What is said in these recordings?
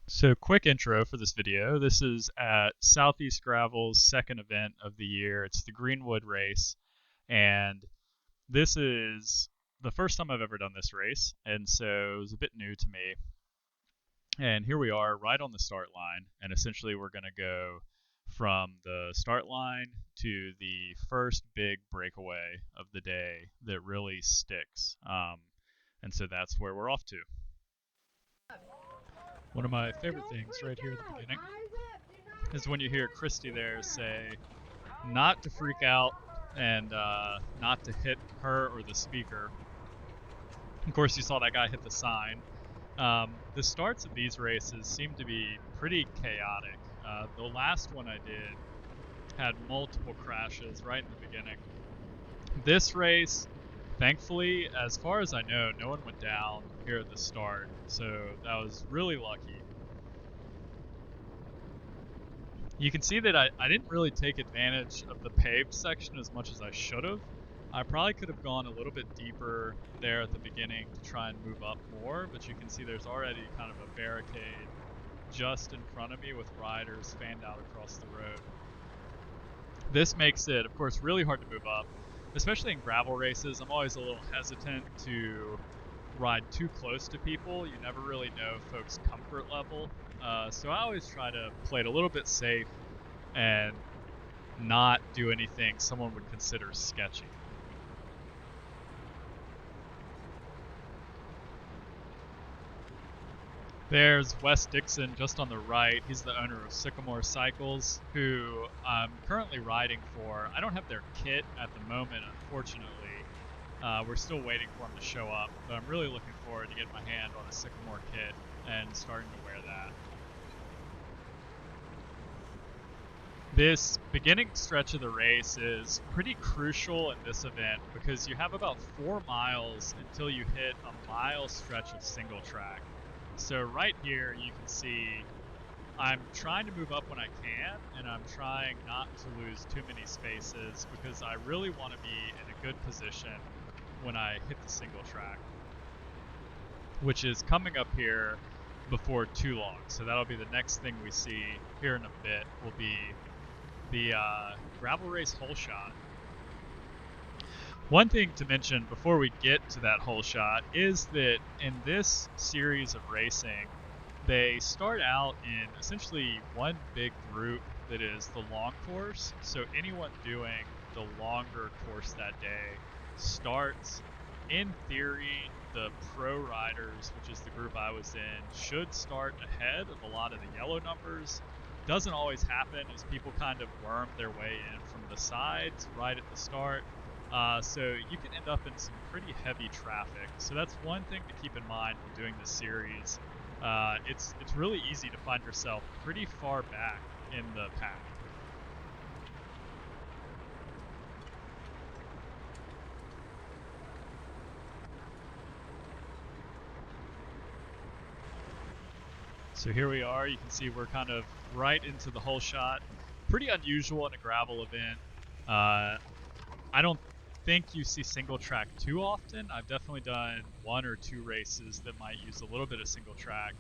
So quick intro for this video. This is at Southeast Gravel's second event of the year. It's the Greenwood race, and this is the first time I've ever done this race, and so it was a bit new to me. And here we are right on the start line, and essentially we're going to go from the start line to the first big breakaway of the day that really sticks. And so that's where we're off to. One of my favorite things right here at the beginning is when you hear Christy there say not to freak out and not to hit her or the speaker. Of course, you saw that guy hit the sign. The starts of these races seem to be pretty chaotic. The last one I did had multiple crashes right in the beginning. This race, thankfully, as far as I know, no one went down here at the start, so that was really lucky. You can see that I didn't really take advantage of the paved section as much as I should have. I probably could have gone a little bit deeper there at the beginning to try and move up more, but you can see there's already kind of a barricade just in front of me with riders fanned out across the road. This makes it, of course, really hard to move up. Especially in gravel races, I'm always a little hesitant to ride too close to people. You never really know folks' comfort level. So I always try to play it a little bit safe and not do anything someone would consider sketchy. There's Wes Dixon just on the right. He's the owner of Sycamore Cycles, who I'm currently riding for. I don't have their kit at the moment, unfortunately. We're still waiting for them to show up, but I'm really looking forward to getting my hand on a Sycamore kit and starting to wear that. This beginning stretch of the race is pretty crucial in this event because you have about 4 miles until you hit a mile stretch of single track. So right here you can see I'm trying to move up when I can, and I'm trying not to lose too many spaces because I really want to be in a good position when I hit the single track, which is coming up here before too long. So that'll be the next thing we see here in a bit, will be the gravel race hole shot. One thing to mention before we get to that hole shot is that in this series of racing, they start out in essentially one big group that is the long course. So anyone doing the longer course that day starts, in theory, the pro riders, which is the group I was in, should start ahead of a lot of the yellow numbers. Doesn't always happen as people kind of worm their way in from the sides right at the start. So you can end up in some pretty heavy traffic. So that's one thing to keep in mind when doing this series. It's really easy to find yourself pretty far back in the pack. So here we are. You can see we're kind of right into the hole shot. Pretty unusual in a gravel event. I don't think you see single track too often. I've definitely done 1 or 2 races that might use a little bit of single track,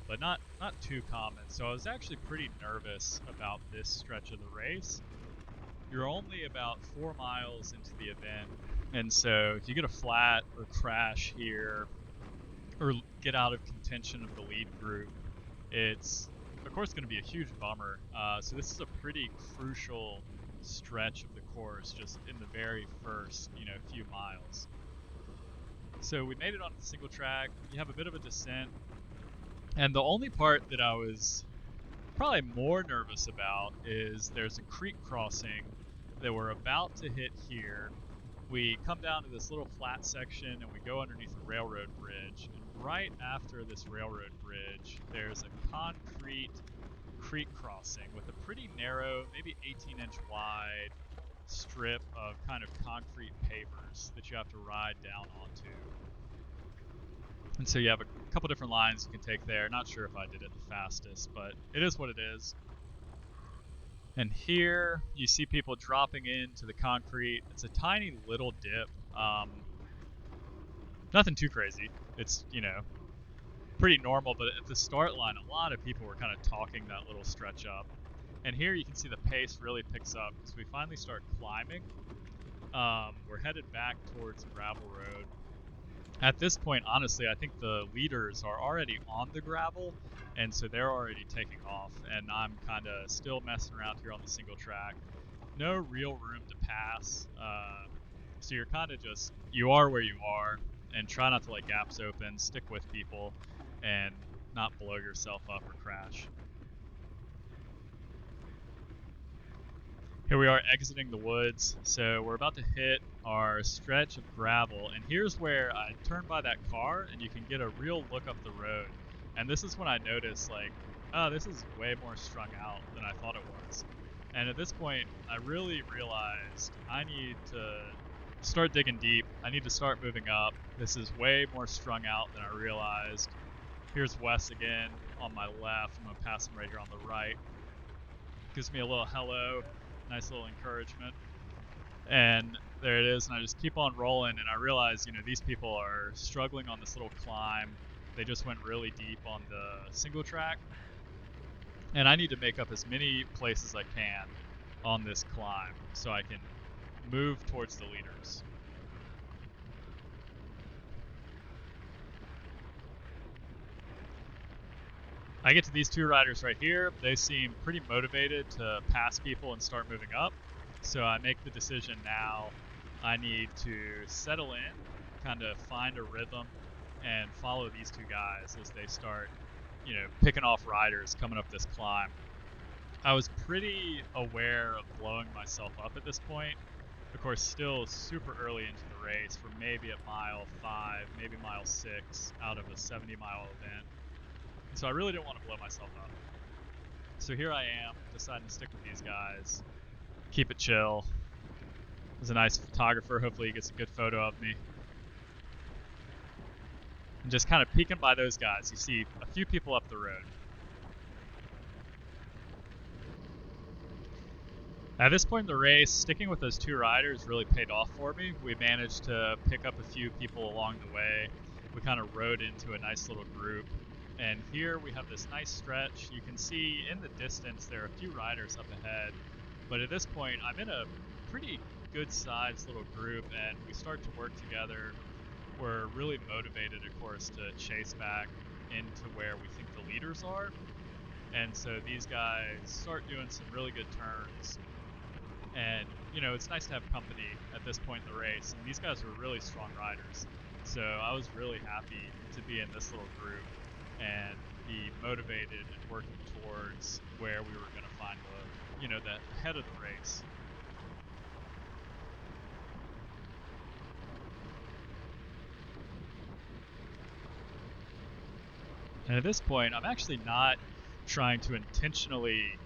but not too common. So I was actually pretty nervous about this stretch of the race. You're only about 4 miles into the event, and so if you get a flat or crash here, or get out of contention of the lead group, it's of course going to be a huge bummer. So this is a pretty crucial stretch of the course, just in the very first, few miles. So we made it on the single track. You have a bit of a descent, and the only part that I was probably more nervous about is there's a creek crossing that we're about to hit here. We come down to this little flat section and we go underneath a railroad bridge, and right after this railroad bridge there's a concrete creek crossing with a pretty narrow, maybe 18-inch wide strip of kind of concrete pavers that you have to ride down onto. And so you have a couple different lines you can take there. Not sure if I did it the fastest, but it is what it is. And here you see people dropping into the concrete. It's a tiny little dip. Nothing too crazy. It's, pretty normal, but at the start line, a lot of people were kind of talking that little stretch up. And here you can see the pace really picks up because we finally start climbing. We're headed back towards gravel road. At this point, honestly, I think the leaders are already on the gravel, and so they're already taking off, and I'm kind of still messing around here on the single track. No real room to pass, so you're kind of just, you are where you are, and try not to let gaps open, stick with people, and not blow yourself up or crash. Here we are exiting the woods, so we're about to hit our stretch of gravel, and here's where I turn by that car and you can get a real look up the road. And this is when I notice, like, oh, this is way more strung out than I thought it was. And at this point, I really realized I need to start digging deep. I need to start moving up. This is way more strung out than I realized. Here's Wes again on my left. I'm going to pass him right here on the right. Gives me a little hello. Nice little encouragement. And there it is, and I just keep on rolling, and I realize, you know, these people are struggling on this little climb. They just went really deep on the single track, and I need to make up as many places I can on this climb so I can move towards the leaders. I get to these two riders right here. They seem pretty motivated to pass people and start moving up. So I make the decision now. I need to settle in, kind of find a rhythm, and follow these two guys as they start, you know, picking off riders coming up this climb. I was pretty aware of blowing myself up at this point. Of course, still super early into the race. We're maybe at mile 5, maybe mile 6 out of a 70-mile event. So I really didn't want to blow myself up. So here I am, deciding to stick with these guys, keep it chill. There's a nice photographer, hopefully he gets a good photo of me. And just kind of peeking by those guys. You see a few people up the road. At this point in the race, sticking with those two riders really paid off for me. We managed to pick up a few people along the way. We kind of rode into a nice little group. And here we have this nice stretch. You can see in the distance there are a few riders up ahead. But at this point, I'm in a pretty good sized little group, and we start to work together. We're really motivated, of course, to chase back into where we think the leaders are. And so these guys start doing some really good turns. And, you know, it's nice to have company at this point in the race. And these guys were really strong riders. So I was really happy to be in this little group and be motivated and working towards where we were going to find the, you know, the head of the race. And at this point, I'm actually not trying to intentionally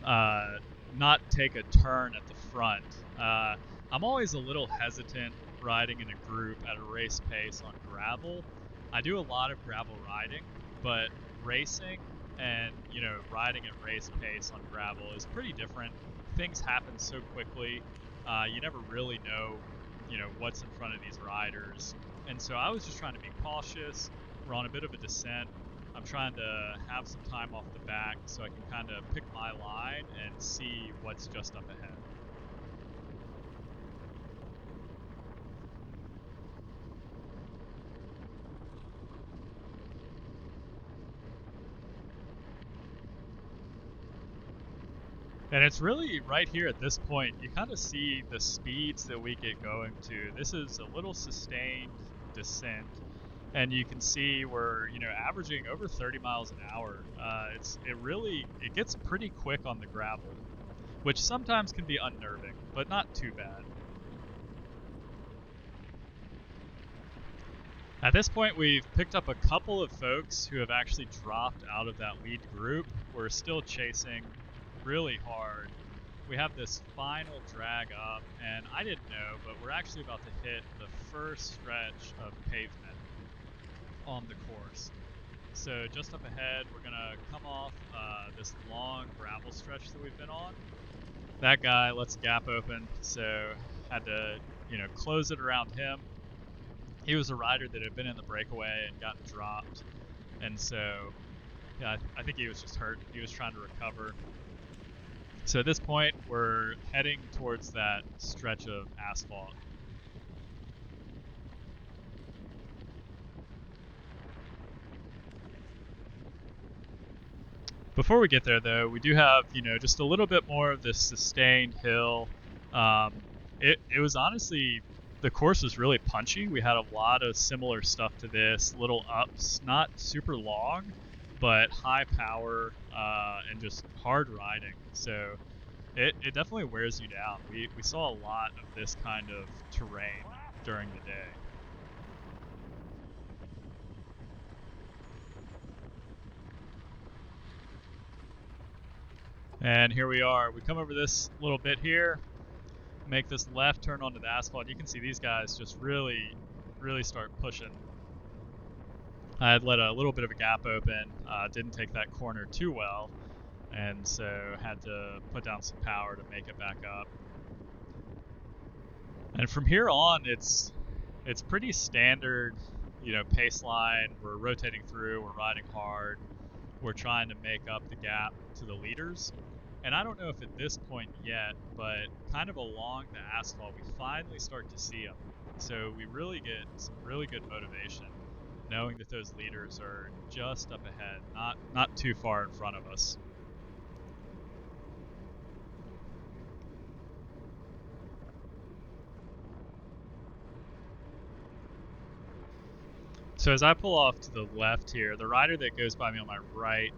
not take a turn at the front. I'm always a little hesitant riding in a group at a race pace on gravel. I do a lot of gravel riding, but racing and, you know, riding at race pace on gravel is pretty different. Things happen so quickly. You never really know, you know, what's in front of these riders. And so I was just trying to be cautious. We're on a bit of a descent. I'm trying to have some time off the back so I can kind of pick my line and see what's just up ahead. And it's really right here at this point, you kind of see the speeds that we get going to. This is a little sustained descent, and you can see we're, you know, averaging over 30 miles an hour. It gets pretty quick on the gravel, which sometimes can be unnerving, but not too bad. At this point, we've picked up a couple of folks who have actually dropped out of that lead group. We're still chasing really hard. We have this final drag up, and I didn't know, but we're actually about to hit the first stretch of pavement on the course. So just up ahead, we're gonna come off this long gravel stretch that we've been on. That guy lets a gap open, so had to, you know, close it around him. He was a rider that had been in the breakaway and gotten dropped. And so, yeah, I think he was just hurt. He was trying to recover. So at this point, we're heading towards that stretch of asphalt. Before we get there, though, we do have, just a little bit more of this sustained hill. Um, it was honestly, the course was really punchy. We had a lot of similar stuff to this, little ups, not super long, but high power and just hard riding. So it definitely wears you down. We saw a lot of this kind of terrain during the day. And here we are. We come over this little bit here, make this left turn onto the asphalt. You can see these guys just really, really start pushing. I had let a little bit of a gap open, didn't take that corner too well, and so had to put down some power to make it back up. And from here on, it's pretty standard, pace line. We're rotating through, we're riding hard, we're trying to make up the gap to the leaders. And I don't know if at this point yet, but kind of along the asphalt, we finally start to see them. So we really get some really good motivation knowing that those leaders are just up ahead, not too far in front of us. So as I pull off to the left here, the rider that goes by me on my right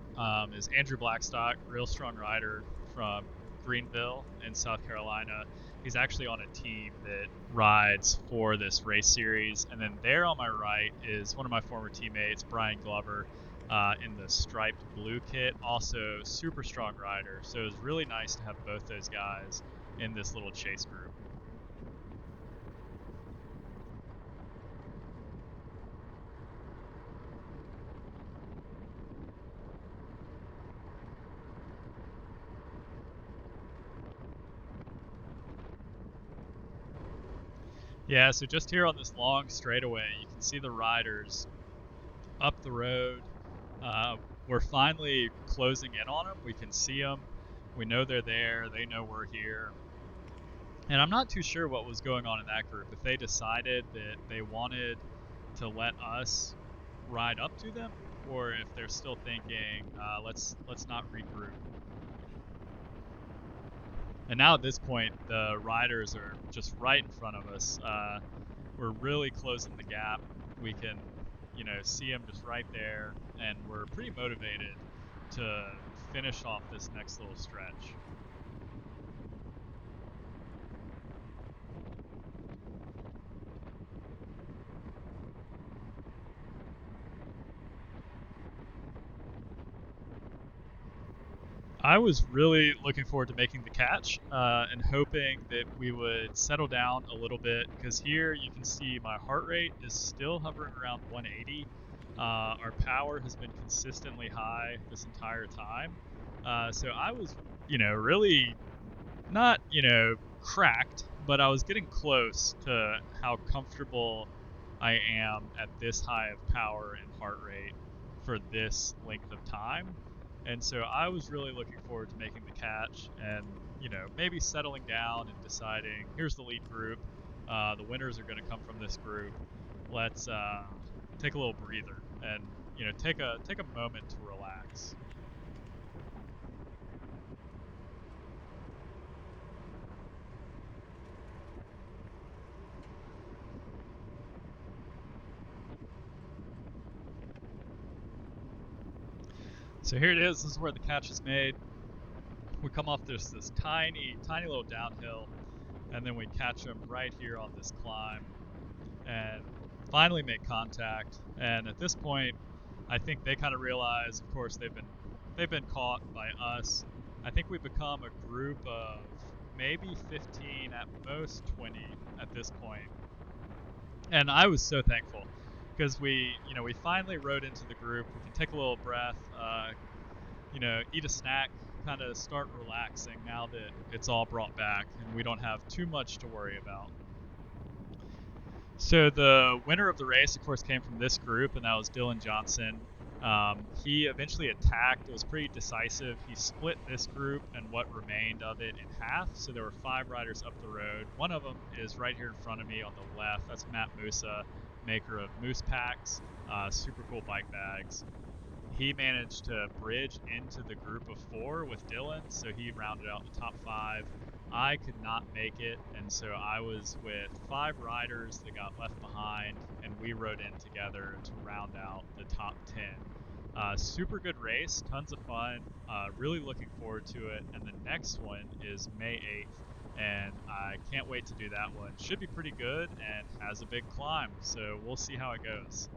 is Andrew Blackstock, real strong rider from Greenville in South Carolina. He's actually on a team that rides for this race series. And then there on my right is one of my former teammates, Brian Glover, in the striped blue kit, also super strong rider. So it was really nice to have both those guys in this little chase group. Yeah, so just here on this long straightaway, you can see the riders up the road. We're finally closing in on them. We can see them. We know they're there. They know we're here. And I'm not too sure what was going on in that group. If they decided that they wanted to let us ride up to them, or if they're still thinking, let's not regroup. And now at this point, the riders are just right in front of us. We're really closing the gap. We can, see them just right there, and we're pretty motivated to finish off this next little stretch. I was really looking forward to making the catch and hoping that we would settle down a little bit, because here you can see my heart rate is still hovering around 180. Our power has been consistently high this entire time. So I was, really not, cracked, but I was getting close to how comfortable I am at this high of power and heart rate for this length of time. And so I was really looking forward to making the catch and, maybe settling down and deciding, here's the lead group. The winners are going to come from this group. Let's take a little breather and, take a moment to relax. So here it is. This is where the catch is made. We come off this tiny little downhill, and then we catch them right here on this climb, and finally make contact. And at this point, I think they kind of realize, of course, they've been caught by us. I think we've become a group of maybe 15, at most 20 at this point. And I was so thankful because we finally rode into the group. We can take a little breath, eat a snack, kind of start relaxing now that it's all brought back and we don't have too much to worry about. So the winner of the race, of course, came from this group, and that was Dylan Johnson. He eventually attacked. It was pretty decisive. He split this group and what remained of it in half. So there were 5 riders up the road. One of them is right here in front of me on the left. That's Matt Musa, maker of Moose Packs, super cool bike bags. He managed to bridge into the group of 4 with Dylan, so he rounded out the top 5. I could not make it, and so I was with 5 riders that got left behind, and we rode in together to round out the top 10. Super good race, tons of fun. Really looking forward to it. And the next one is May 8th, and I can't wait to do that one. Should be pretty good and has a big climb, so we'll see how it goes.